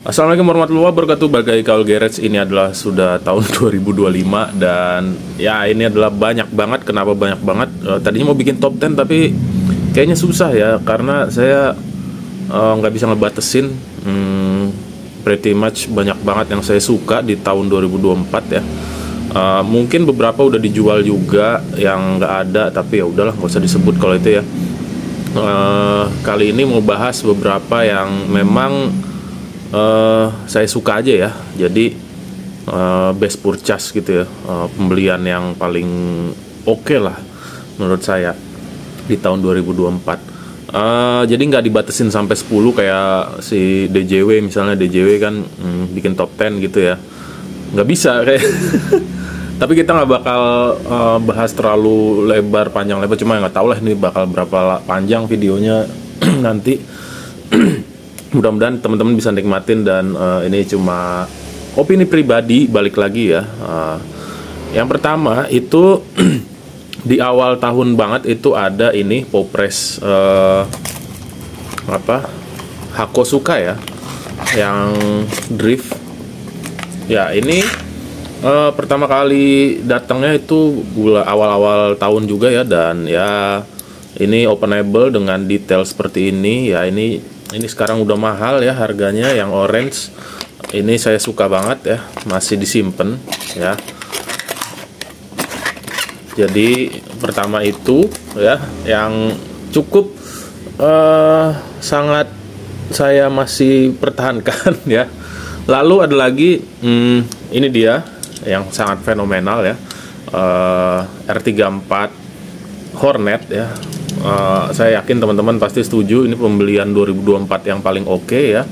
Assalamualaikum warahmatullahi wabarakatuh. Bagai Kaul Garage, ini adalah sudah tahun 2025 dan ya ini adalah banyak banget. Kenapa banyak banget? Tadinya mau bikin top 10 tapi kayaknya susah ya karena saya nggak bisa ngebatasin. Pretty much banyak banget yang saya suka di tahun 2024 ya. Mungkin beberapa udah dijual juga yang nggak ada, tapi ya udahlah, nggak usah disebut kalau itu ya. Kali ini mau bahas beberapa yang memang saya suka aja ya. Jadi best purchase gitu ya, pembelian yang paling oke lah menurut saya di tahun 2024. Jadi nggak dibatasin sampai 10 kayak si DJW, misalnya DJW kan bikin top 10 gitu ya, nggak bisa kayak tapi kita nggak bakal bahas terlalu lebar, panjang lebar, cuma nggak tahu lah ini bakal berapa panjang videonya nanti. Mudah-mudahan teman-teman bisa nikmatin dan ini cuma opini pribadi, balik lagi ya. Yang pertama itu di awal tahun banget itu ada ini Popres Hakosuka ya, yang drift. Ya ini pertama kali datangnya itu awal-awal tahun juga ya, dan ya ini openable dengan detail seperti ini ya. Ini sekarang udah mahal ya harganya, yang orange ini saya suka banget ya, masih disimpan ya. Jadi pertama itu ya yang cukup sangat saya masih pertahankan ya. Lalu ada lagi ini dia yang sangat fenomenal ya, R34 Hornet ya. Saya yakin teman-teman pasti setuju, ini pembelian 2024 yang paling oke ya.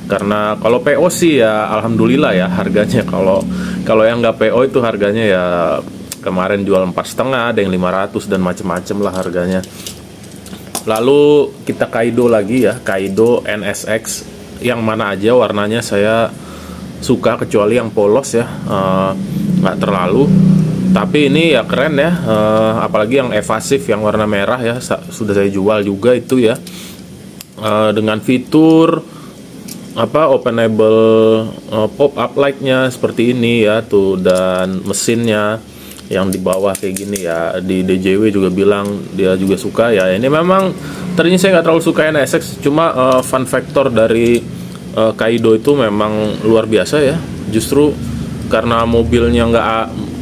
Karena kalau PO sih ya alhamdulillah ya harganya. Kalau yang nggak PO itu harganya ya kemarin jual 4,5, ada yang 500 dan macem-macem lah harganya. Lalu kita Kaido lagi ya, Kaido NSX, yang mana aja warnanya saya suka kecuali yang polos ya, nggak terlalu. Tapi ini ya keren ya, apalagi yang evasif yang warna merah ya, sudah saya jual juga itu ya, dengan fitur openable pop up light-nya seperti ini ya tuh, dan mesinnya yang di bawah kayak gini ya. Di DJW juga bilang dia juga suka ya. Ini memang tadinya saya nggak terlalu suka NSX, cuma fun factor dari Kaido itu memang luar biasa ya. Justru karena mobilnya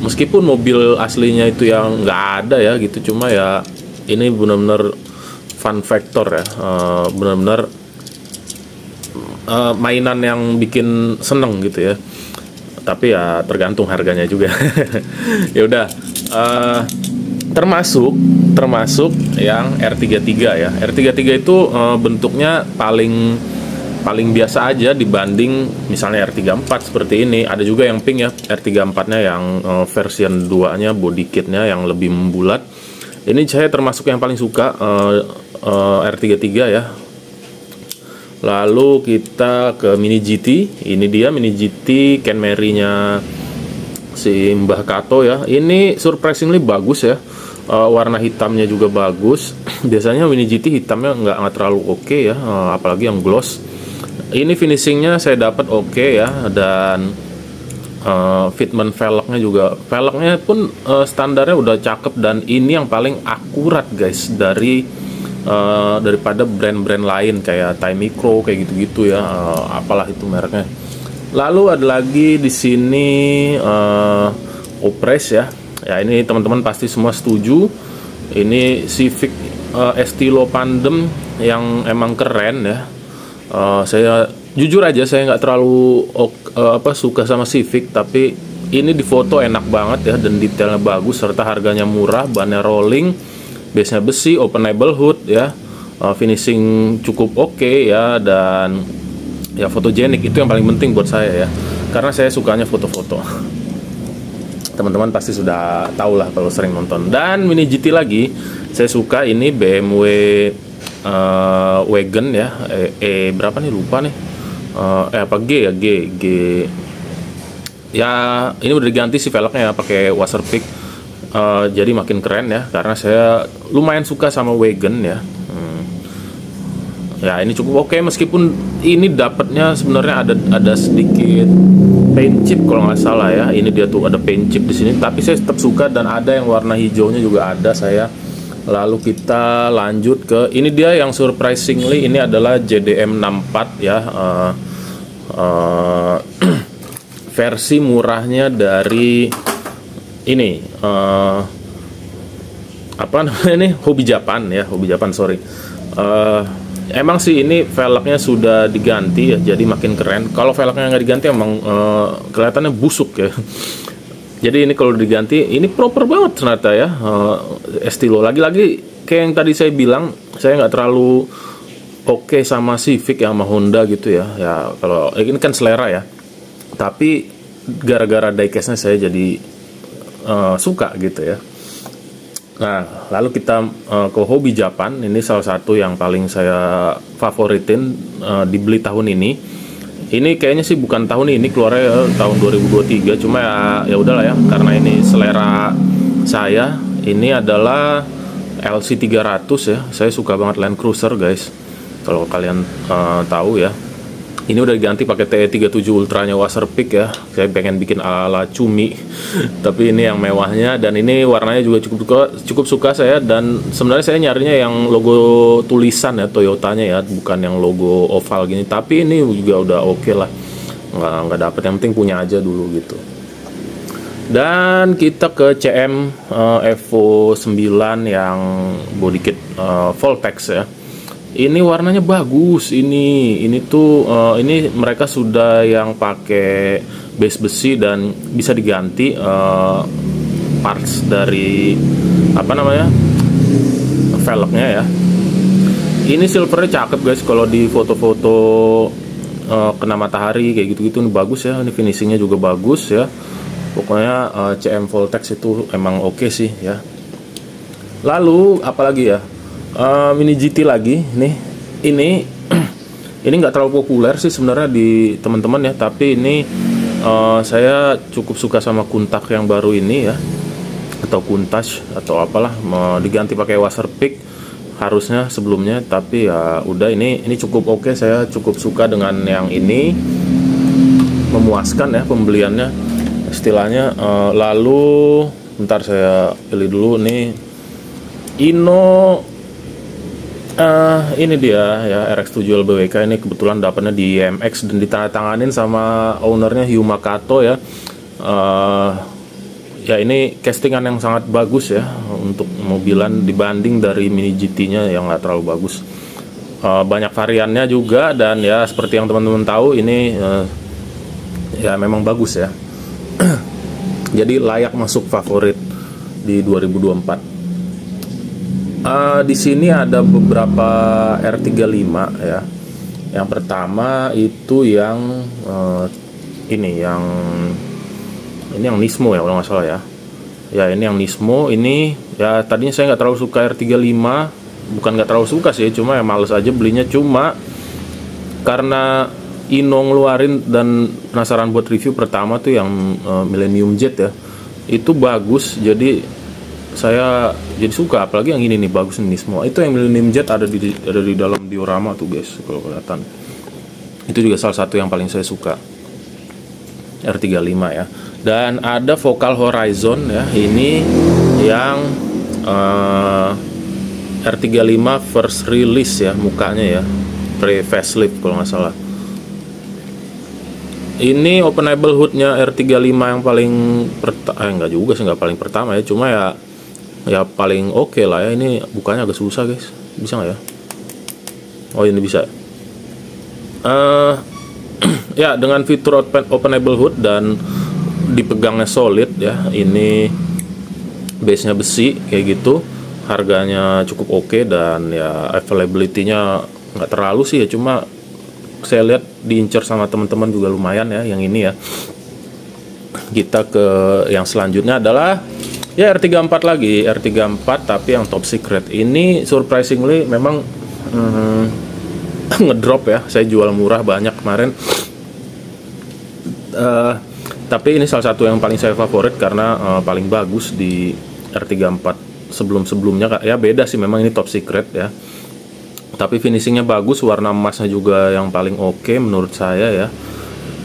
meskipun mobil aslinya itu yang nggak ada ya gitu, cuma ya ini benar-benar fun factor ya, benar-benar mainan yang bikin seneng gitu ya. Tapi ya tergantung harganya juga. Ya udah, termasuk yang R33 ya. R33 itu bentuknya paling biasa aja dibanding misalnya R34 seperti ini. Ada juga yang pink ya, R34-nya yang version 2-nya, body kit-nya yang lebih membulat. Ini saya termasuk yang paling suka R33 ya. Lalu kita ke Mini GT. Ini dia Mini GT Kenmeri-nya si Mbah Kato ya. Ini surprisingly bagus ya. Warna hitamnya juga bagus. Biasanya Mini GT hitamnya nggak terlalu oke ya, apalagi yang gloss. Ini finishingnya saya dapat oke ya, dan fitment velgnya juga, velgnya pun standarnya udah cakep, dan ini yang paling akurat guys daripada brand-brand lain kayak Time Micro kayak gitu-gitu ya, apalah itu mereknya. Lalu ada lagi di sini Opres ya. Ya ini teman-teman pasti semua setuju. Ini Civic Estilo Pandem yang emang keren ya. Saya jujur aja saya nggak terlalu suka sama Civic, tapi ini di foto enak banget ya, dan detailnya bagus serta harganya murah. Bannya rolling, base-nya besi, openable hood ya, finishing cukup oke ya, dan ya fotogenik, itu yang paling penting buat saya ya, karena saya sukanya foto-foto. Teman-teman pasti sudah tahu lah kalau sering nonton. Dan Mini GT lagi saya suka, ini BMW Wagon ya, berapa nih lupa nih, G ya. Ini udah diganti sih velgnya ya, pakai Waterpik, jadi makin keren ya, karena saya lumayan suka sama Wagon ya. Ya ini cukup oke, meskipun ini dapatnya sebenarnya ada sedikit paint chip kalau nggak salah ya. Ini dia tuh ada paint chip di sini, tapi saya tetap suka, dan ada yang warna hijaunya juga ada saya. Lalu kita lanjut ke ini, dia yang surprisingly ini adalah JDM 64 ya. Versi murahnya dari ini apa namanya nih, Hobby Japan ya, Hobby Japan, sorry. Emang sih ini velgnya sudah diganti ya, jadi makin keren. Kalau velgnya nggak diganti emang kelihatannya busuk ya. Jadi ini kalau diganti ini proper banget ternyata ya. Estilo lagi-lagi kayak yang tadi saya bilang, saya nggak terlalu oke sama Civic ya, sama Honda gitu ya. Ya kalau ini kan selera ya. Tapi gara-gara diecastnya saya jadi suka gitu ya. Nah, lalu kita ke Hobby Japan. Ini salah satu yang paling saya favoritin dibeli tahun ini. Ini kayaknya sih bukan tahun ini keluarnya, tahun 2023. Cuma ya udahlah ya, karena ini selera saya. Ini adalah LC 300 ya. Saya suka banget Land Cruiser, guys. Kalau kalian tahu ya. Ini udah diganti pakai TE37 Ultranya Waserpik ya. Saya pengen bikin ala cumi, tapi ini yang mewahnya, dan ini warnanya juga cukup suka saya. Dan sebenarnya saya nyarinya yang logo tulisan ya, Toyotanya ya, bukan yang logo oval gini. Tapi ini juga udah oke lah, nggak dapet, yang penting punya aja dulu gitu. Dan kita ke CM Evo 9 yang body kit Voltex ya. Ini warnanya bagus. Ini tuh ini mereka sudah yang pakai base besi dan bisa diganti parts dari apa namanya, velgnya ya. Ini silvernya cakep guys, kalau di foto-foto kena matahari kayak gitu-gitu ini bagus ya. Ini finishingnya juga bagus ya. Pokoknya CM Voltex itu emang oke sih ya. Lalu apalagi ya? Mini GT lagi nih. Ini nggak terlalu populer sih sebenarnya di teman-teman ya, tapi ini saya cukup suka sama Countach yang baru ini ya, atau Countach atau apalah, diganti pakai Waserpik harusnya sebelumnya, tapi ya udah, ini cukup oke. Saya cukup suka dengan yang ini, memuaskan ya pembeliannya istilahnya. Lalu bentar saya pilih dulu nih, ini dia ya, RX7 LBWK. Ini kebetulan dapatnya di IMX dan ditandatanganin sama ownernya Hyu Makato ya. Ya ini castingan yang sangat bagus ya untuk mobilan, dibanding dari Mini GT-nya yang nggak terlalu bagus. Banyak variannya juga, dan ya seperti yang teman-teman tahu ini ya memang bagus ya. Jadi layak masuk favorit di 2024. Di sini ada beberapa R35 ya. Yang pertama itu yang ini yang Nismo ya kalau nggak salah ya. Ya ini yang Nismo ini ya. Tadinya saya nggak terlalu suka R35, bukan nggak terlalu suka sih, cuma ya males aja belinya. Cuma karena Ino ngeluarin dan penasaran buat review pertama tuh yang Millennium Jet ya, itu bagus, jadi saya jadi suka. Apalagi yang ini nih bagus nih semua. Itu yang Millennium Jet ada di dalam diorama tuh guys, kalau kelihatan. Itu juga salah satu yang paling saya suka, R35 ya. Dan ada Focal Horizon ya, ini yang R35 first release ya, mukanya ya, pre facelift kalau nggak salah. Ini openable hoodnya R35 yang paling enggak juga sih, nggak paling pertama ya, cuma ya paling oke lah ya. Ini bukanya agak susah guys, bisa nggak ya? Oh ini bisa. Ya dengan fitur openable hood dan dipegangnya solid ya. Ini base nya besi kayak gitu. Harganya cukup oke, dan ya availability-nya nggak terlalu sih ya, cuma saya lihat diincar sama teman-teman juga lumayan ya yang ini ya. Kita ke yang selanjutnya adalah ya R34 lagi, R34 tapi yang top secret. Ini surprisingly memang ngedrop ya. Saya jual murah banyak kemarin. Tapi ini salah satu yang paling saya favorit karena paling bagus di R34 sebelum-sebelumnya ya. Beda sih memang, ini top secret ya. Tapi finishingnya bagus, warna emasnya juga yang paling oke menurut saya ya.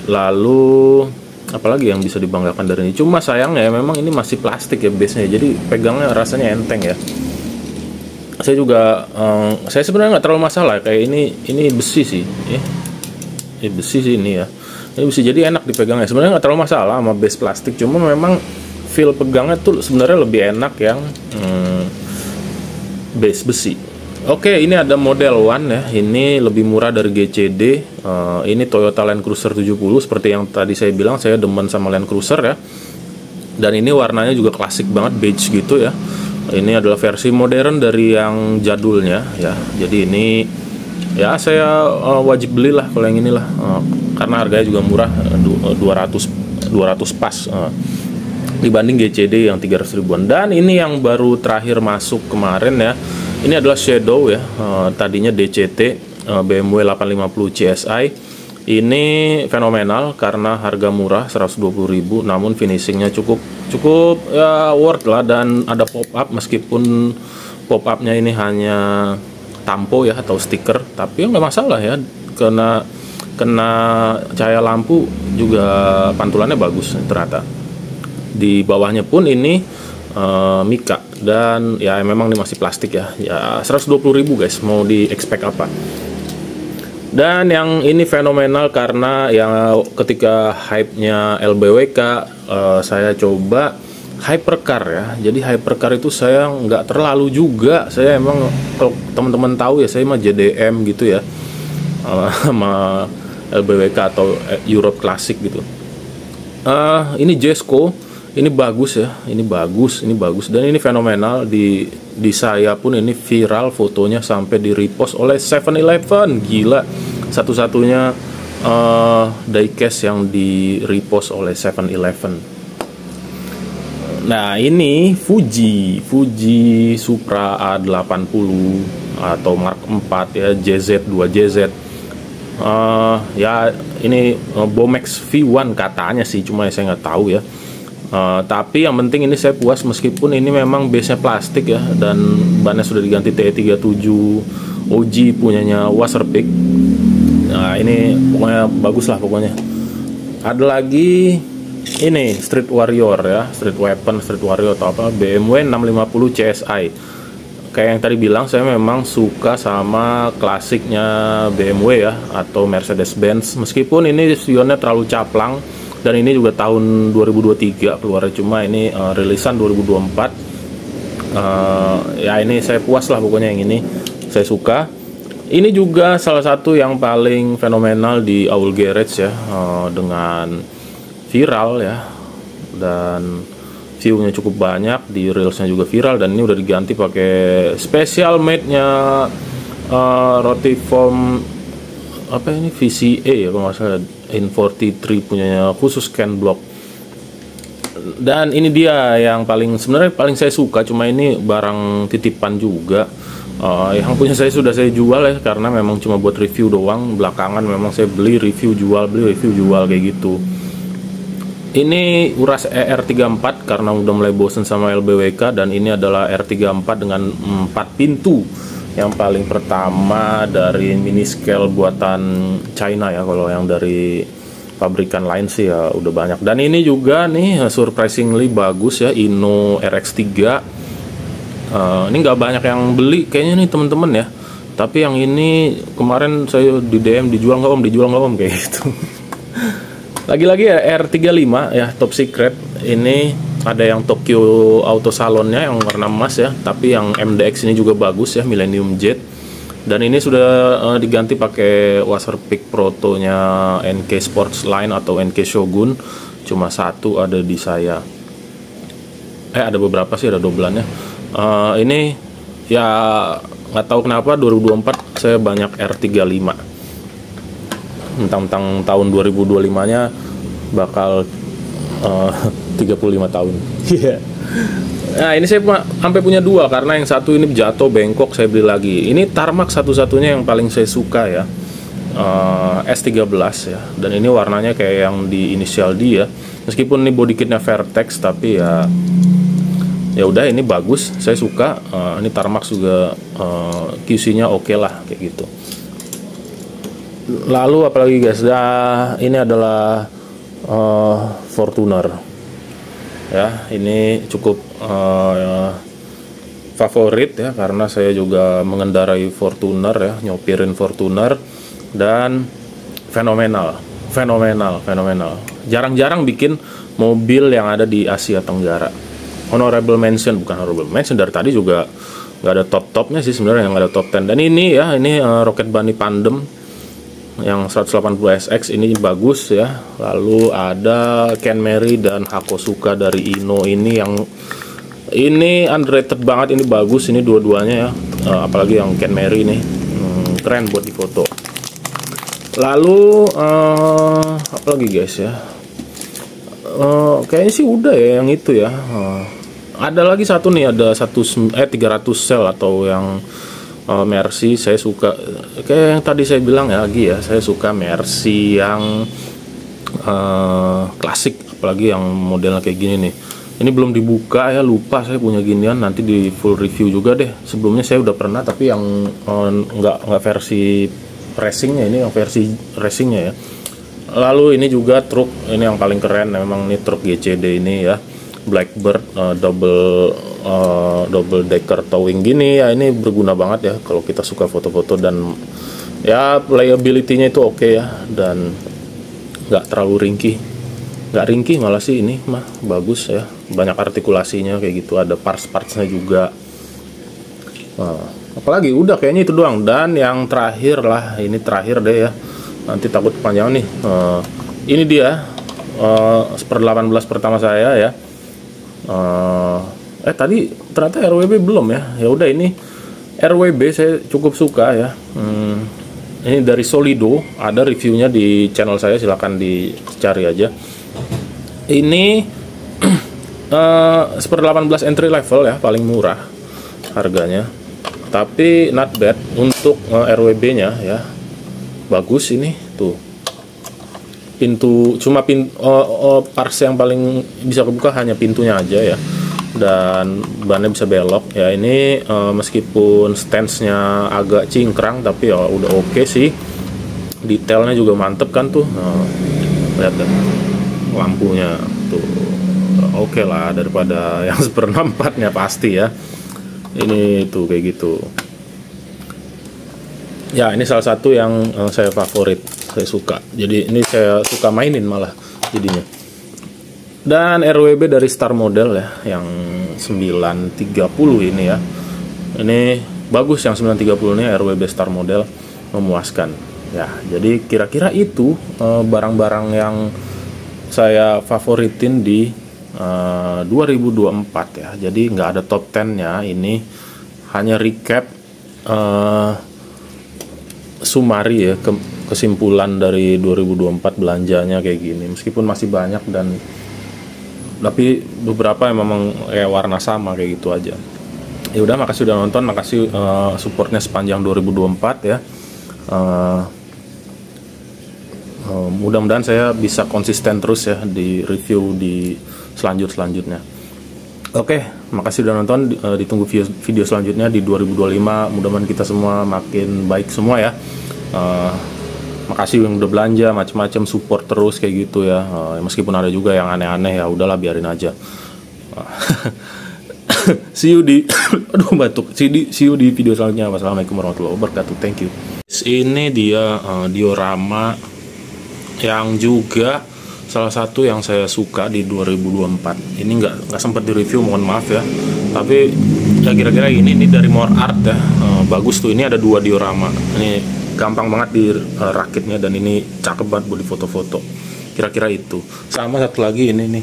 Lalu apalagi yang bisa dibanggakan dari ini? Cuma sayangnya memang ini masih plastik ya base-nya, jadi pegangnya rasanya enteng ya. Saya juga saya sebenarnya nggak terlalu masalah kayak ini besi sih, ini besi sih ini ya. Ini besi jadi enak dipegangnya. Sebenarnya nggak terlalu masalah sama base plastik, cuma memang feel pegangnya tuh sebenarnya lebih enak yang base besi. Oke, ini ada model One ya. Ini lebih murah dari GCD. Ini Toyota Land Cruiser 70. Seperti yang tadi saya bilang, saya demen sama Land Cruiser ya. Dan ini warnanya juga klasik banget, beige gitu ya. Ini adalah versi modern dari yang jadulnya ya. Jadi ini ya saya wajib belilah kalau yang inilah. Karena harganya juga murah, 200 pas. Dibanding GCD yang 300 ribuan. Dan ini yang baru terakhir masuk kemarin ya. Ini adalah Shadow ya, tadinya DCT BMW 850 CSI. Ini fenomenal karena harga murah 120.000, namun finishingnya cukup ya worth lah, dan ada pop up meskipun pop upnya ini hanya tampo ya atau stiker, tapi nggak masalah ya, kena cahaya lampu juga pantulannya bagus ternyata. Di bawahnya pun ini Mika, dan ya memang ini masih plastik ya 120.000 guys, mau di expect apa. Dan yang ini fenomenal karena yang ketika hype-nya LBWK saya coba hypercar ya. Jadi hypercar itu saya nggak terlalu juga, saya emang kalau teman-teman tahu ya saya mah JDM gitu ya, sama LBWK atau Europe Classic gitu. Ini Jesko. Ini bagus ya, ini bagus, dan ini fenomenal. Di saya pun ini viral fotonya sampai di repost oleh 7-Eleven, gila, satu-satunya diecast yang di repost oleh 7-Eleven. Nah ini Fuji Supra A80 atau Mark 4 ya, JZ2JZ. Ya ini Bomex V1 katanya sih, cuma saya nggak tahu ya. Tapi yang penting ini saya puas meskipun ini memang base-nya plastik ya, dan bannya sudah diganti TE37 OG punyanya Waserpick. Nah ini pokoknya bagus lah pokoknya. Ada lagi ini Street Warrior ya, Street Warrior atau apa, BMW 650 CSI. Kayak yang tadi bilang, saya memang suka sama klasiknya BMW ya atau Mercedes-Benz, meskipun ini spionnya terlalu caplang. Dan ini juga tahun 2023 keluarnya, cuma ini rilisan 2024. Ya ini saya puas lah pokoknya, yang ini saya suka. Ini juga salah satu yang paling fenomenal di Aul Garage ya, dengan viral ya, dan view-nya cukup banyak, di reelsnya juga viral, dan ini udah diganti pakai special made-nya Rotiform apa ini, VCA ya kalau nggak salah, In43 punyanya, khusus Ken Block. Dan ini dia yang sebenarnya paling saya suka, cuma ini barang titipan juga. Yang punya saya sudah saya jual ya, karena memang cuma buat review doang. Belakangan memang saya beli review jual kayak gitu. Ini Uras ER34 karena udah mulai bosen sama LBWK, dan ini adalah R34 dengan 4 pintu. Yang paling pertama dari mini scale buatan China ya, kalau yang dari pabrikan lain sih ya udah banyak. Dan ini juga nih surprisingly bagus ya, Inno RX3. Ini nggak banyak yang beli kayaknya nih temen-temen ya, tapi yang ini kemarin saya di DM, dijual nggak om kayak gitu. Lagi-lagi ya R35 ya, top secret. Ini ada yang Tokyo Auto Salonnya yang warna emas ya, tapi yang MDX ini juga bagus ya, Millennium Jet. Dan ini sudah diganti pakai Waserpick Protonya NK Sports Line atau NK Shogun. Cuma satu ada di saya. Ada beberapa sih, ada dobelannya. Ini ya nggak tahu kenapa 2024 saya banyak R35. Tentang tahun 2025 nya bakal 35 tahun. Yeah. Nah ini saya sampai punya dua, karena yang satu ini jatuh bengkok, saya beli lagi. Ini Tarmac satu-satunya yang paling saya suka ya, S13 ya. Dan ini warnanya kayak yang di inisial D ya, meskipun ini body kitnya Vertex, tapi ya ya udah ini bagus, saya suka. Ini Tarmax juga QC-nya oke lah kayak gitu. Lalu apalagi guys, ini adalah Fortuner ya, ini cukup favorit ya, karena saya juga mengendarai Fortuner ya, nyopirin Fortuner, dan fenomenal. Jarang-jarang bikin mobil yang ada di Asia Tenggara. Honorable mention, bukan honorable mention, dari tadi juga nggak ada top-topnya sih sebenarnya, yang ada top 10. Dan ini ya, ini Rocket Bunny Pandem yang 180 SX ini bagus ya. Lalu ada Ken Mary dan Hakosuka dari Ino ini yang ini underrated banget, ini bagus, ini dua-duanya ya. Apalagi yang Ken Mary ini keren buat difoto. Lalu apalagi guys ya, kayaknya sih udah ya yang itu ya. Ada lagi satu nih, ada 300 sel atau yang Mercy. Saya suka kayak yang tadi saya bilang ya, lagi ya, saya suka Mercy yang klasik, apalagi yang modelnya kayak gini nih. Ini belum dibuka ya, lupa saya punya ginian, nanti di full review juga deh. Sebelumnya saya udah pernah, tapi yang nggak versi racingnya, ini yang versi racingnya ya. Lalu ini juga truk, ini yang paling keren memang, ini truk GCD ini ya, Blackbird double decker towing gini ya. Ini berguna banget ya kalau kita suka foto-foto, dan ya playability-nya itu oke ya, dan nggak terlalu nggak ringkih malah sih, ini mah bagus ya, banyak artikulasinya kayak gitu, ada parts-partsnya juga. Apalagi udah kayaknya itu doang. Dan yang terakhir lah, ini terakhir deh ya, nanti takut panjang nih. Ini dia 1/18 pertama saya ya. Tadi ternyata RWB belum ya. Ya udah, ini RWB saya cukup suka ya. Ini dari Solido, ada reviewnya di channel saya, silahkan dicari aja. Ini 1/18 entry level ya, paling murah harganya, tapi not bad untuk RWB nya ya, bagus. Ini tuh pintu, cuma parts yang paling bisa kebuka hanya pintunya aja ya, dan bannya bisa belok ya. Ini meskipun stance-nya agak cingkrang, tapi ya udah oke sih. Detailnya juga mantep kan tuh, lihat kan lampunya tuh, oke lah, daripada yang 1/4-nya pasti ya. Ini tuh kayak gitu ya. Ini salah satu yang saya favorit, saya suka, jadi ini saya suka mainin malah jadinya. Dan RWB dari Star Model ya, yang 930 ini ya, ini bagus. Yang 930 ini RWB Star Model, memuaskan ya. Jadi kira-kira itu barang-barang yang saya favoritin di 2024 ya. Jadi nggak ada top 10-nya, ini hanya recap sumari ya, kesimpulan dari 2024 belanjanya kayak gini. Meskipun masih banyak, tapi beberapa yang memang kayak warna sama kayak gitu aja. Ya udah, makasih udah nonton, makasih supportnya sepanjang 2024 ya. Mudah-mudahan saya bisa konsisten terus ya di review di selanjutnya. Oke, makasih udah nonton. Ditunggu video selanjutnya di 2025. Mudah-mudahan kita semua makin baik semua ya. Makasih yang udah belanja macam-macam, support terus kayak gitu ya. Meskipun ada juga yang aneh-aneh, ya udahlah, biarin aja. See you di aduh batuk. See you di video selanjutnya. Wassalamualaikum warahmatullahi wabarakatuh. Thank you. Ini dia diorama yang juga salah satu yang saya suka di 2024. Ini nggak sempat di review, mohon maaf ya. Tapi ya kira-kira ini dari More Art ya. Bagus tuh. Ini ada 2 diorama. Ini gampang banget di rakitnya, dan ini cakep banget buat di foto-foto. Kira-kira itu. Sama satu lagi ini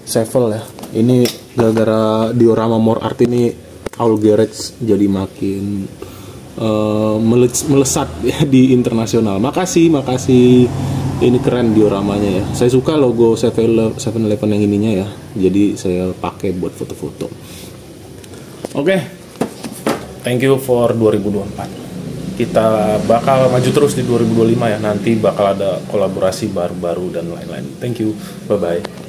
Sevel ya. Ini gara-gara diorama More Art ini, All Garage jadi makin melesat ya di internasional. Makasih. Ini keren dioramanya ya. Saya suka logo 7-Eleven yang ininya ya. Jadi saya pakai buat foto-foto. Oke. Thank you for 2024. Kita bakal maju terus di 2025 ya. Nanti bakal ada kolaborasi baru-baru dan lain-lain. Thank you. Bye-bye.